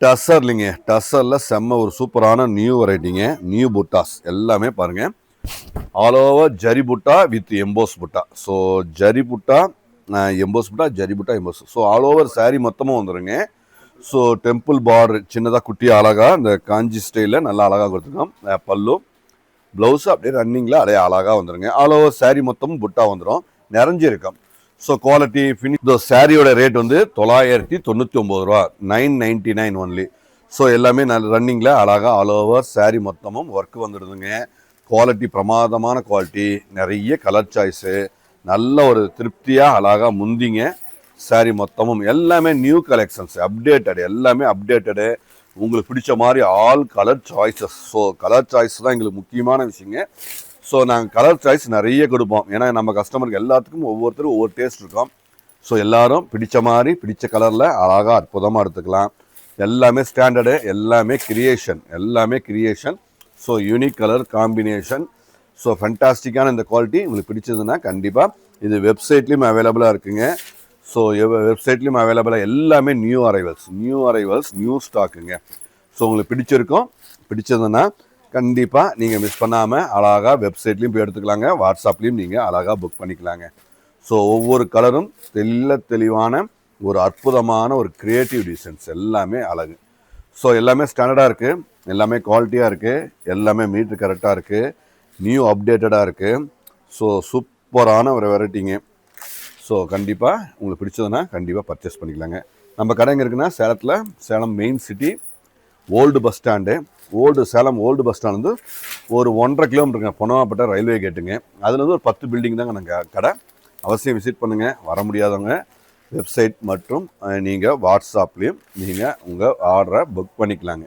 டசர் இல்லைங்க, டசரில் செம்ம ஒரு சூப்பரான நியூ வெரைட்டிங்க. நியூ புட்டாஸ் எல்லாமே பாருங்கள். ஆல் ஓவர் ஜரி புட்டா வித் எம்போஸ் புட்டா. ஸோ ஜரி புட்டா எம்போஸ் புட்டா, ஜரி புட்டா EMBOSS. So all over sari மொத்தமாக வந்துடுங்க. ஸோ டெம்பிள் பார்டர் சின்னதாக குட்டி அழகாக இந்த காஞ்சி ஸ்டைலில் நல்லா அழகாக கொடுத்துருக்கோம். பல்லு ப்ளவுஸு அப்படியே ரன்னிங்கில் அப்படியே அழகாக வந்துடுங்க. ஆல் ஓவர் சாரீ மொத்தமும் புட்டா வந்துடும், நிறைஞ்சிருக்கும். So quality finish. இந்த சாரியோட ரேட் வந்து 999 ரூபா, 999 ஒன்லி. ஸோ எல்லாமே ரன்னிங்கில் அழகாக ஆல் ஓவர் சாரீ மொத்தமும் ஒர்க் வந்துடுதுங்க. குவாலிட்டி பிரமாதமான குவாலிட்டி, நிறைய கலர் சாய்ஸு, நல்ல ஒரு திருப்தியாக அழகாக முந்திங்க. சாரீ மொத்தமும் எல்லாமே நியூ கலெக்ஷன்ஸ், அப்டேட்டடு, எல்லாமே அப்டேட்டடு, உங்களுக்கு பிடிச்ச மாதிரி all colour choices. So colour choice தான் எங்களுக்கு முக்கியமான விஷயங்க. ஸோ நாங்கள் கலர் சாய்ஸ் நிறைய கொடுப்போம். ஏன்னா நம்ம கஸ்டமருக்கு எல்லாத்துக்கும் ஒவ்வொருத்தரும் ஒவ்வொரு டேஸ்ட் இருக்கும். ஸோ எல்லோரும் பிடிச்ச மாதிரி பிடிச்ச கலரில் அழகாக அற்புதமாக எடுத்துக்கலாம். எல்லாமே ஸ்டாண்டர்டு, எல்லாமே creation. So unique colour combination. So ஃபென்டாஸ்டிக்கான இந்த குவாலிட்டி உங்களுக்கு பிடிச்சதுன்னா கண்டிப்பாக இது வெப்சைட்லேயும் அவைலபிளாக இருக்குங்க. ஸோ வெப்சைட்லேயும் அவைலபிளாக எல்லாமே நியூ அரைவல்ஸ் நியூ ஸ்டாக்குங்க. ஸோ உங்களுக்கு பிடிச்சதுன்னா கண்டிப்பாக நீங்கள் மிஸ் பண்ணாமல் அழகாக வெப்சைட்லேயும் போய் எடுத்துக்கலாங்க. வாட்ஸ்அப்லேயும் நீங்கள் அழகாக புக் பண்ணிக்கலாங்க. ஸோ ஒவ்வொரு கலரும் தெளிவான ஒரு அற்புதமான ஒரு க்ரியேட்டிவ் டிசைன்ஸ், எல்லாமே அழகு. ஸோ எல்லாமே ஸ்டாண்டர்டாக இருக்குது, எல்லாமே குவாலிட்டியாக இருக்குது, எல்லாமே மீட்ரு கரெக்டாக இருக்குது, நியூ அப்டேட்டடாக இருக்குது. ஸோ சூப்பரான ஒரு வெரைட்டிங்க. ஸோ கண்டிப்பாக உங்களுக்கு பிடிச்சதுன்னா கண்டிப்பாக பர்ச்சேஸ் பண்ணிக்கலாங்க. நம்ம கடை எங்கே இருக்குன்னா Salem main city old bus stand. Salem old bus stand வந்து ஒரு 1.5 கிலோமீட்டருங்க, பொன்னமாப்பட்ட ரயில்வே கேட்டுங்க. அதுலேருந்து ஒரு 10 பில்டிங் தாங்க நாங்கள் கடை. அவசியம் விசிட் பண்ணுங்கள். வர முடியாதவங்க வெப்சைட் மற்றும் நீங்கள் வாட்ஸ்அப்லேயும் நீங்கள் உங்கள் ஆர்டரை புக் பண்ணிக்கலாங்க.